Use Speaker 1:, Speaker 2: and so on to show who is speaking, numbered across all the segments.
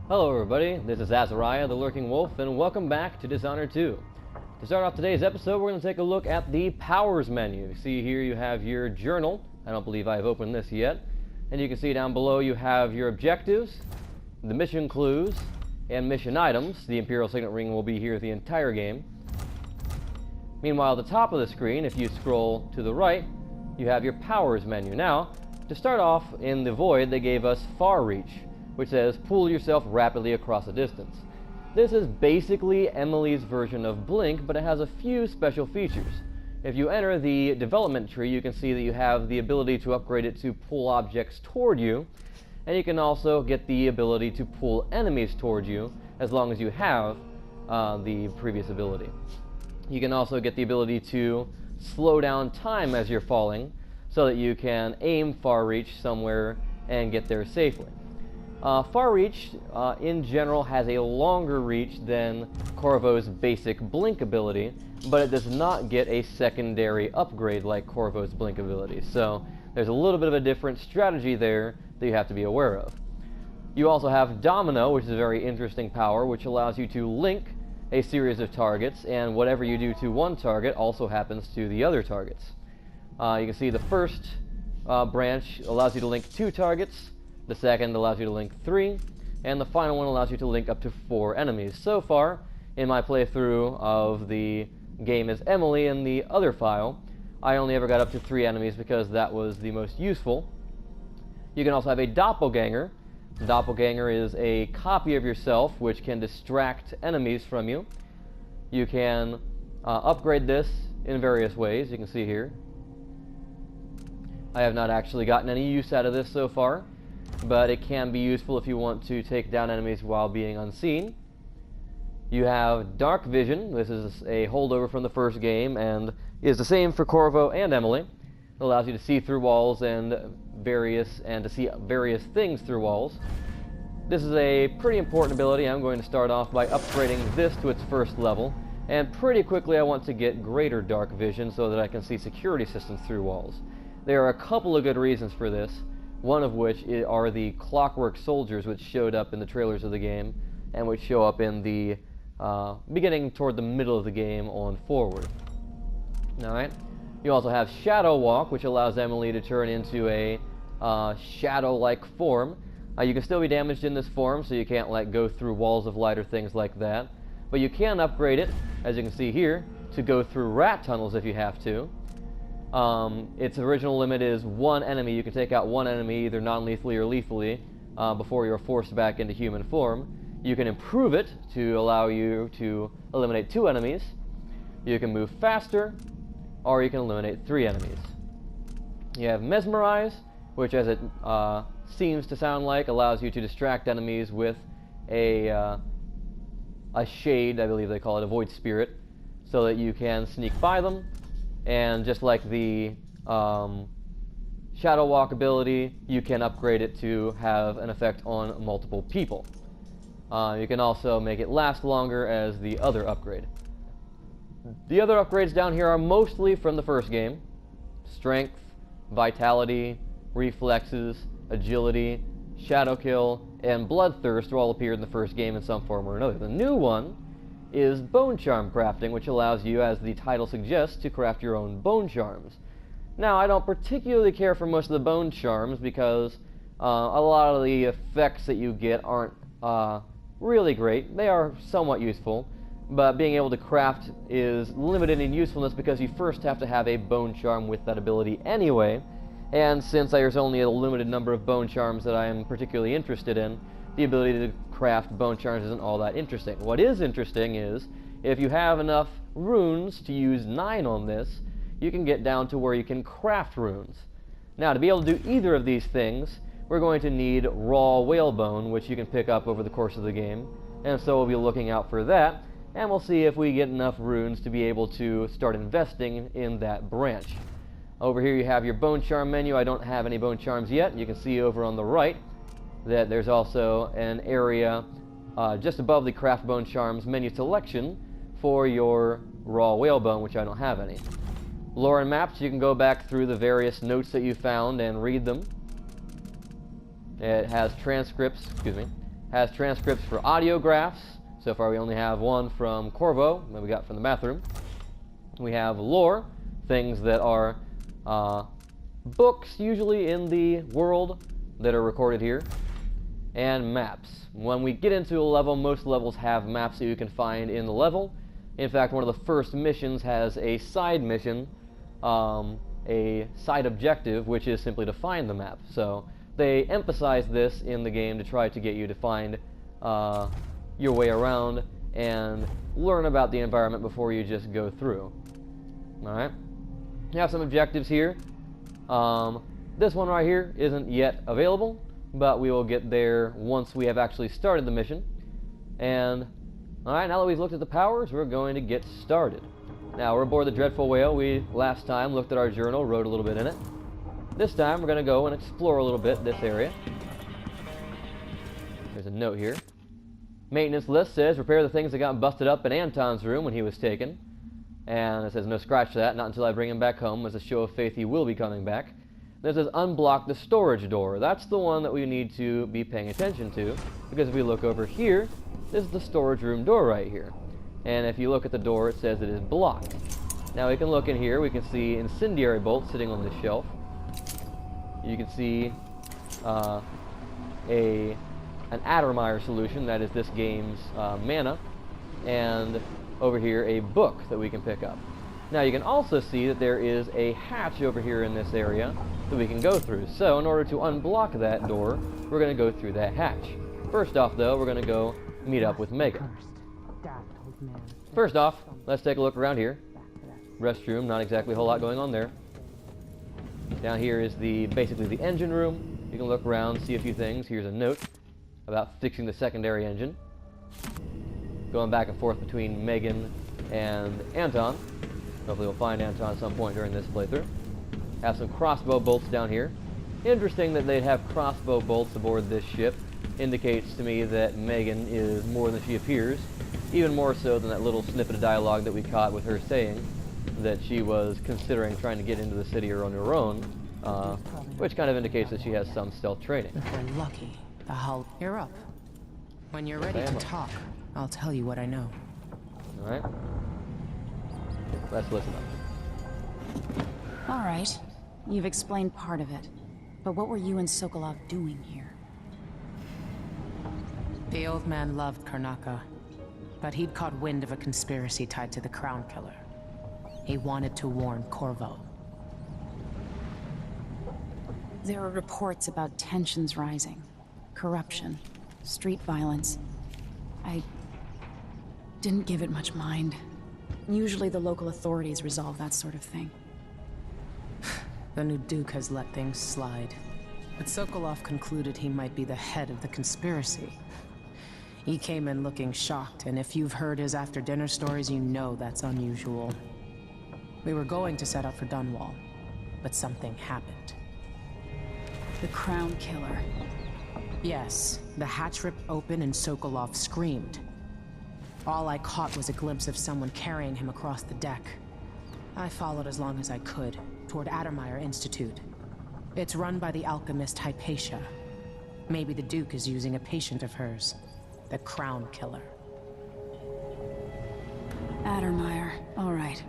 Speaker 1: Hello everybody, this is Azariah, the Lurking Wolf, and welcome back to Dishonored 2. To start off today's episode, we're going to take a look at the Powers menu. See here you have your journal. I don't believe I've opened this yet. And you can see down below you have your objectives, the mission clues, and mission items. The Imperial Signet Ring will be here the entire game. Meanwhile, at the top of the screen, if you scroll to the right, you have your Powers menu. Now, to start off in the Void, they gave us Far Reach, which says pull yourself rapidly across a distance. This is basically Emily's version of Blink, but it has a few special features. If you enter the development tree, you can see that you have the ability to upgrade it to pull objects toward you, and you can also get the ability to pull enemies toward you as long as you have the previous ability. You can also get the ability to slow down time as you're falling so that you can aim Far Reach somewhere and get there safely. Far Reach, in general, has a longer reach than Corvo's basic Blink ability, but it does not get a secondary upgrade like Corvo's Blink ability, so there's a little bit of a different strategy there that you have to be aware of. You also have Domino, which is a very interesting power, which allows you to link a series of targets, and whatever you do to one target also happens to the other targets. You can see the first branch allows you to link 2 targets, the second allows you to link 3, and the final one allows you to link up to 4 enemies. So far, in my playthrough of the game as Emily in the other file, I only ever got up to 3 enemies because that was the most useful. You can also have a doppelganger. The doppelganger is a copy of yourself which can distract enemies from you. You can upgrade this in various ways, you can see here. I have not actually gotten any use out of this so far, but it can be useful if you want to take down enemies while being unseen. You have Dark Vision. This is a holdover from the first game and is the same for Corvo and Emily. It allows you to see through walls and to see various things through walls. This is a pretty important ability. I'm going to start off by upgrading this to its first level, and pretty quickly I want to get greater Dark Vision so that I can see security systems through walls. There are a couple of good reasons for this. One of which are the clockwork soldiers which showed up in the trailers of the game and which show up in the beginning toward the middle of the game on forward. Alright. You also have Shadow Walk, which allows Emily to turn into a shadow-like form. You can still be damaged in this form, so you can't go through walls of light or things like that. But you can upgrade it, as you can see here, to go through rat tunnels if you have to. Its original limit is 1 enemy. You can take out 1 enemy either non-lethally or lethally before you're forced back into human form. You can improve it to allow you to eliminate 2 enemies. You can move faster, or you can eliminate 3 enemies. You have Mesmerize, which as it seems to sound like, allows you to distract enemies with a shade, I believe they call it, a void spirit, so that you can sneak by them. And just like the Shadow Walk ability, you can upgrade it to have an effect on multiple people. You can also make it last longer as the other upgrade. The other upgrades down here are mostly from the first game. Strength, Vitality, Reflexes, Agility, Shadow Kill, and Bloodthirst all appeared in the first game in some form or another. The new one is Bone Charm crafting, which allows you, as the title suggests, to craft your own bone charms. Now, I don't particularly care for most of the bone charms because a lot of the effects that you get aren't really great. They are somewhat useful, but being able to craft is limited in usefulness because you first have to have a bone charm with that ability anyway, and since there's only a limited number of bone charms that I am particularly interested in, the ability to craft bone charms isn't all that interesting. What is interesting is, if you have enough runes to use 9 on this, you can get down to where you can craft runes. Now, to be able to do either of these things, we're going to need raw whalebone, which you can pick up over the course of the game, and so we'll be looking out for that, and we'll see if we get enough runes to be able to start investing in that branch. Over here you have your bone charm menu. I don't have any bone charms yet. You can see over on the right that there's also an area just above the craft bone charms menu selection for your raw whalebone, which I don't have any. Lore and maps, you can go back through the various notes that you found and read them. It has transcripts, has transcripts for audiographs. So far we only have one from Corvo that we got from the bathroom. We have lore, things that are books usually in the world that are recorded here, and maps. When we get into a level, most levels have maps that you can find in the level. In fact, one of the first missions has a side mission, a side objective, which is simply to find the map. So they emphasize this in the game to try to get you to find your way around and learn about the environment before you just go through. Alright, you have some objectives here. This one right here isn't yet available, but we will get there once we have actually started the mission. And alright, now that we've looked at the powers, we're going to get started. Now, we're aboard the Dreadful Wale. We last time looked at our journal, wrote a little bit in it. This time we're going to go and explore a little bit this area. There's a note here. Maintenance list says repair the things that got busted up in Anton's room when he was taken. And it says no scratch that, not until I bring him back home, as a show of faith he will be coming back. Then it says unblock the storage door. That's the one that we need to be paying attention to, because if we look over here, this is the storage room door right here. And if you look at the door, it says it is blocked. Now we can look in here, we can see incendiary bolts sitting on this shelf. You can see an Addermeyer solution, that is this game's mana, and over here a book that we can pick up. Now you can also see that there is a hatch over here in this area that we can go through. So in order to unblock that door, we're going to go through that hatch. First off though, we're going to go meet up with Meghan. First off, let's take a look around here. Restroom, not exactly a whole lot going on there. Down here is basically the engine room. You can look around, see a few things. Here's a note about fixing the secondary engine. Going back and forth between Meghan and Anton. Hopefully we'll find Anton at some point during this playthrough. Have some crossbow bolts down here. Interesting that they'd have crossbow bolts aboard this ship. Indicates to me that Meghan is more than she appears. Even more so than that little snippet of dialogue that we caught with her saying that she was considering trying to get into the city on her own, which kind of indicates that she has some stealth training.
Speaker 2: If we're lucky, the hull... You're up. When you're ready to talk, I'll tell you what I know.
Speaker 1: Alright. Let's listen up.
Speaker 3: Alright. You've explained part of it. But what were you and Sokolov doing here?
Speaker 2: The old man loved Karnaca, but he'd caught wind of a conspiracy tied to the Crown Killer. He wanted to warn Corvo.
Speaker 3: There are reports about tensions rising, corruption, street violence. I didn't give it much mind. Usually the local authorities resolve that sort of thing.
Speaker 2: The new Duke has let things slide. But Sokolov concluded he might be the head of the conspiracy. He came in looking shocked, and if you've heard his after-dinner stories, you know that's unusual. We were going to set out for Dunwall, but something happened.
Speaker 3: The Crown Killer.
Speaker 2: Yes, the hatch ripped open and Sokolov screamed. All I caught was a glimpse of someone carrying him across the deck. I followed as long as I could, toward Addermeyer Institute. It's run by the alchemist Hypatia. Maybe the Duke is using a patient of hers, the Crown Killer.
Speaker 3: Addermeyer. All right.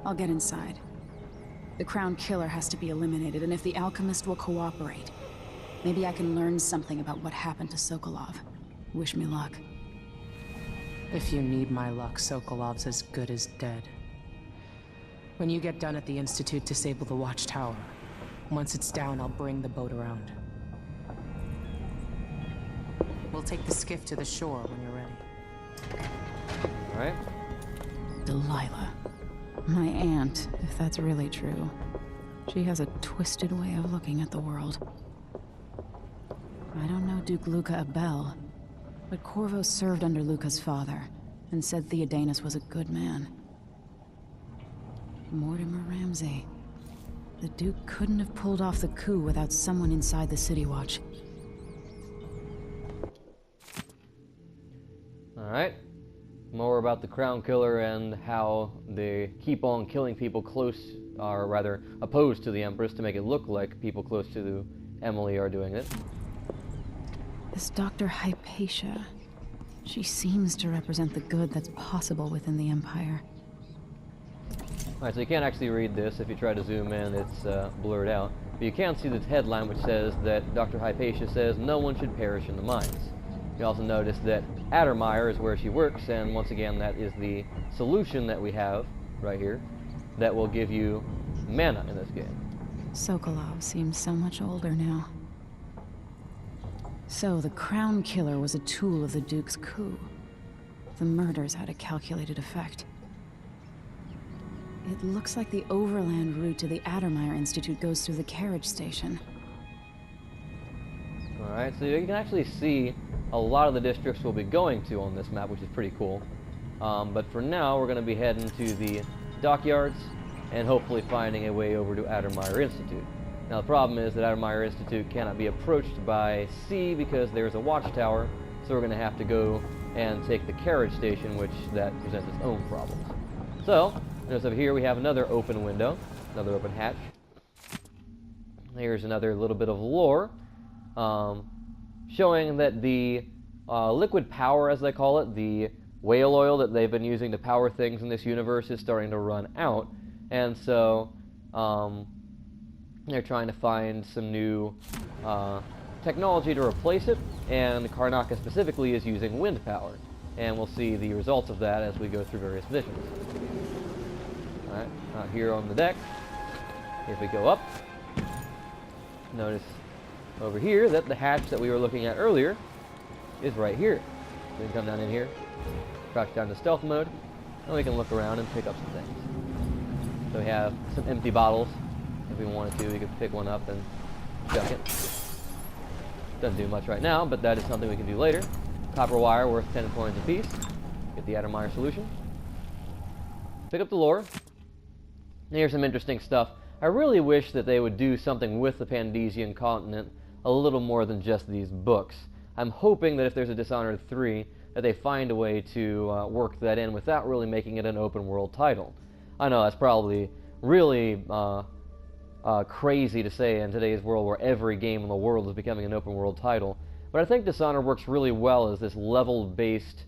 Speaker 3: I'll get inside. The Crown Killer has to be eliminated, and if the alchemist will cooperate, maybe I can learn something about what happened to Sokolov. Wish me luck.
Speaker 2: If you need my luck, Sokolov's as good as dead. When you get done at the Institute, disable the watchtower. Once it's down, I'll bring the boat around. We'll take the skiff to the shore when you're ready.
Speaker 1: Alright.
Speaker 3: Delilah. My aunt, if that's really true. She has a twisted way of looking at the world. I don't know Duke Luca Abel, but Corvo served under Luca's father, and said Theodanis was a good man. Mortimer Ramsay. The Duke couldn't have pulled off the coup without someone inside the City Watch.
Speaker 1: Alright. More about the Crown Killer and how they keep on killing people close, or rather opposed to the Empress, to make it look like people close to Emily are doing it.
Speaker 3: This Dr. Hypatia, she seems to represent the good that's possible within the Empire.
Speaker 1: Alright, so you can't actually read this. If you try to zoom in, it's blurred out. But you can see this headline which says that Dr. Hypatia says no one should perish in the mines. You also notice that Addermire is where she works, and once again that is the solution that we have right here that will give you mana in this game.
Speaker 3: Sokolov seems so much older now. So the Crown Killer was a tool of the Duke's coup. The murders had a calculated effect. It looks like the overland route to the Addermire Institute goes through the carriage station.
Speaker 1: Alright, so you can actually see a lot of the districts we'll be going to on this map, which is pretty cool. But for now, we're going to be heading to the dockyards and hopefully finding a way over to Addermire Institute. Now the problem is that Addermire Institute cannot be approached by sea because there's a watchtower, so we're going to have to go and take the carriage station, which that presents its own problems. So, notice over here we have another open window, another open hatch. Here's another little bit of lore, showing that the liquid power, as they call it, the whale oil that they've been using to power things in this universe is starting to run out, and so they're trying to find some new technology to replace it, and Karnaca specifically is using wind power, and we'll see the results of that as we go through various missions. Alright, here on the deck, if we go up, notice over here that the hatch that we were looking at earlier is right here. We can come down in here, crouch down to stealth mode, and we can look around and pick up some things. So we have some empty bottles. If we wanted to, we could pick one up and chuck it. Doesn't do much right now, but that is something we can do later. Copper wire worth 10 coins apiece. Get the Addermire solution. Pick up the lore. And here's some interesting stuff. I really wish that they would do something with the Pandesian continent a little more than just these books. I'm hoping that if there's a Dishonored 3, that they find a way to work that in without really making it an open world title. I know that's probably really crazy to say in today's world where every game in the world is becoming an open world title, but I think Dishonored works really well as this level-based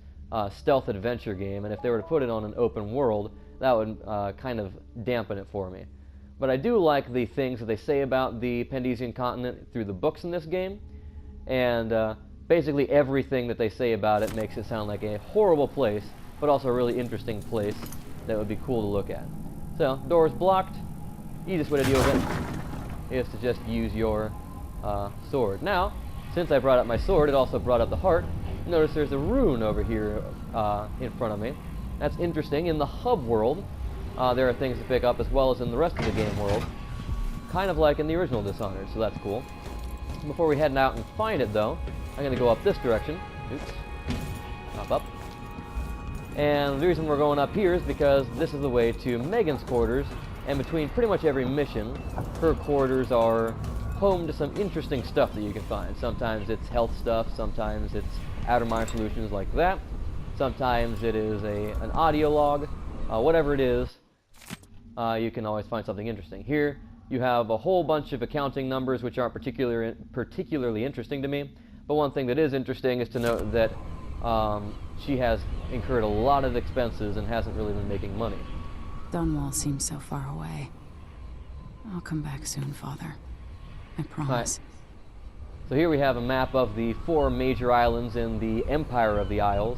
Speaker 1: stealth adventure game, and if they were to put it on an open world, that would kind of dampen it for me. But I do like the things that they say about the Pandesian continent through the books in this game, and basically everything that they say about it makes it sound like a horrible place, but also a really interesting place that would be cool to look at. So, door's blocked. Easiest way to deal with it is to just use your sword. Now, since I brought up my sword, it also brought up the heart. Notice there's a rune over here in front of me. That's interesting. In the hub world, there are things to pick up as well as in the rest of the game world. Kind of like in the original Dishonored, so that's cool. Before we head out and find it, though, I'm going to go up this direction. Oops. Hop up. And the reason we're going up here is because this is the way to Meghan's quarters, and between pretty much every mission, her quarters are home to some interesting stuff that you can find. Sometimes it's health stuff, sometimes it's Addermire solutions like that, sometimes it is an audio log, whatever it is, you can always find something interesting. Here, you have a whole bunch of accounting numbers which aren't particularly interesting to me, but one thing that is interesting is to note that she has incurred a lot of expenses and hasn't really been making money.
Speaker 3: Dunwall seems so far away. I'll come back soon, Father. I promise.
Speaker 1: Right. So here we have a map of the 4 major islands in the Empire of the Isles.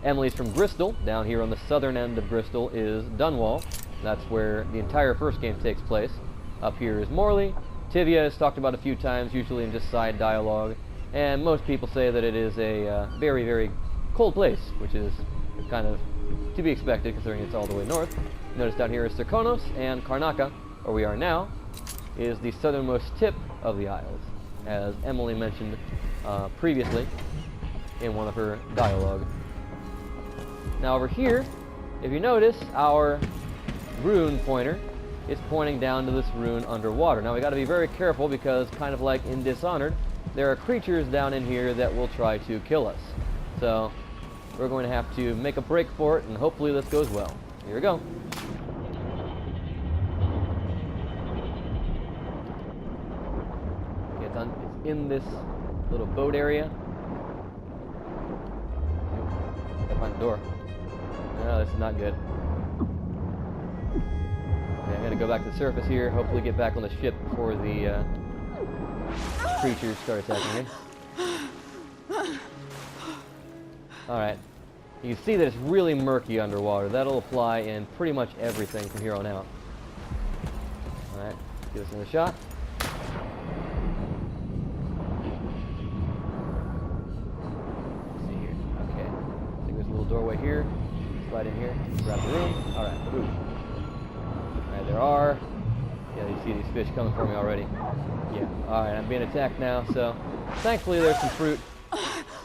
Speaker 1: Emily's from Bristol. Down here on the southern end of Bristol is Dunwall. That's where the entire first game takes place. Up here is Morley. Tivia is talked about a few times, usually in just side dialogue. And most people say that it is a very, very cold place, which is kind of to be expected considering it's all the way north. Notice down here is Serkonos, and Karnaca, where we are now, is the southernmost tip of the Isles, as Emily mentioned previously in one of her dialogue. Now over here, if you notice, our rune pointer is pointing down to this rune underwater. Now we got to be very careful because, kind of like in Dishonored, there are creatures down in here that will try to kill us. So we're going to have to make a break for it, and hopefully this goes well. Here we go. Okay, it's in this little boat area. door. No, this is not good. Okay, I'm gonna go back to the surface here, hopefully get back on the ship before the creatures start attacking me. Alright. You can see that it's really murky underwater. That'll apply in pretty much everything from here on out. Alright, give this another shot. Let's see here. Okay. I think there's a little doorway here. Slide in here, grab the room. Alright, Alright, there are. Yeah, you see these fish coming for me already. Yeah, alright, I'm being attacked now, so thankfully there's some fruit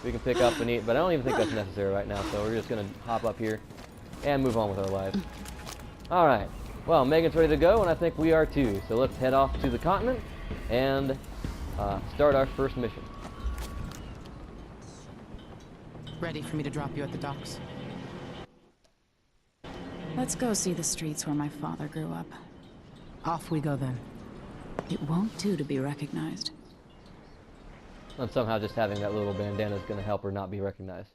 Speaker 1: we can pick up and eat, but I don't even think that's necessary right now, so we're just going to hop up here and move on with our lives. Alright, well, Megan's ready to go, and I think we are too, so let's head off to the continent and start our first mission.
Speaker 2: Ready for me to drop you at the docks?
Speaker 3: Let's go see the streets where my father grew up.
Speaker 2: Off we go then.
Speaker 3: It won't do to be recognized.
Speaker 1: And somehow just having that little bandana is going to help her not be recognized.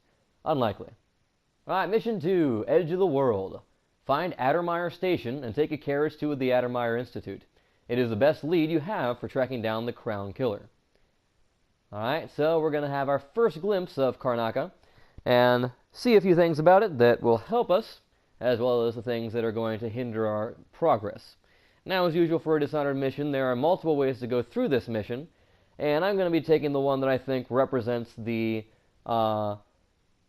Speaker 1: Unlikely. Alright, mission 2, Edge of the World. Find Addermire Station and take a carriage to the Addermire Institute. It is the best lead you have for tracking down the Crown Killer. Alright, so we're going to have our first glimpse of Karnaca and see a few things about it that will help us, as well as the things that are going to hinder our progress. Now, as usual for a Dishonored mission, there are multiple ways to go through this mission, and I'm going to be taking the one that I think represents the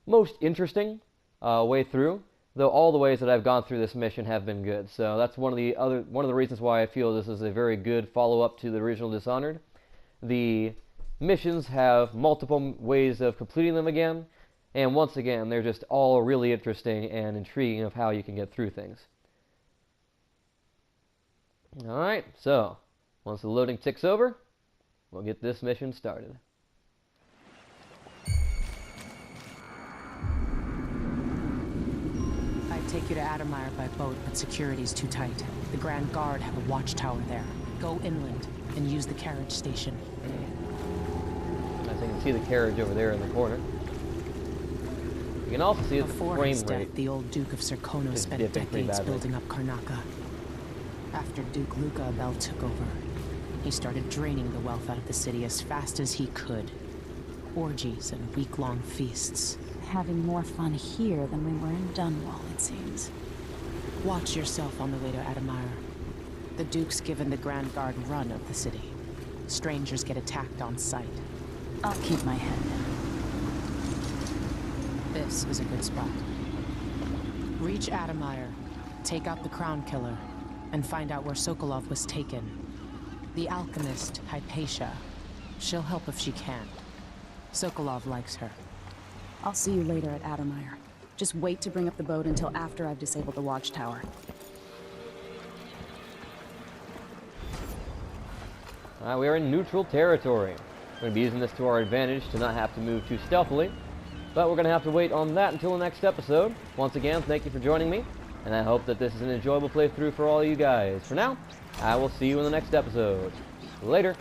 Speaker 1: most interesting way through, though all the ways that I've gone through this mission have been good. So that's one of the reasons why I feel this is a very good follow-up to the original Dishonored. The missions have multiple ways of completing them again, and once again, they're just all really interesting and intriguing of how you can get through things. Alright, so once the loading ticks over, we'll get this mission started.
Speaker 2: I'd take you to Addermire by boat, but security's too tight. The Grand Guard have a watchtower there. Go inland and use the carriage station.
Speaker 1: As you can see the carriage over there in the corner. You can also see that the
Speaker 2: Before
Speaker 1: frame
Speaker 2: his
Speaker 1: rate
Speaker 2: death, the old Duke of Serkonos
Speaker 1: is
Speaker 2: spent
Speaker 1: dipping pretty
Speaker 2: decades
Speaker 1: badly.
Speaker 2: building up Karnaca. After Duke Luca Abel took over, he started draining the wealth out of the city as fast as he could. Orgies and week-long feasts.
Speaker 3: Having more fun here than we were in Dunwall, it seems.
Speaker 2: Watch yourself on the way to Addermire. The Duke's given the Grand Guard run of the city. Strangers get attacked on sight.
Speaker 3: I'll keep my head down.
Speaker 2: This is a good spot. Reach Addermire, take out the Crown Killer, and find out where Sokolov was taken. The alchemist, Hypatia. She'll help if she can. Sokolov likes her.
Speaker 3: I'll see you later at Addermire. Just wait to bring up the boat until after I've disabled the watchtower.
Speaker 1: Alright, we are in neutral territory. We're going to be using this to our advantage to not have to move too stealthily. But we're going to have to wait on that until the next episode. Once again, thank you for joining me. And I hope that this is an enjoyable playthrough for all you guys. For now, I will see you in the next episode. Later.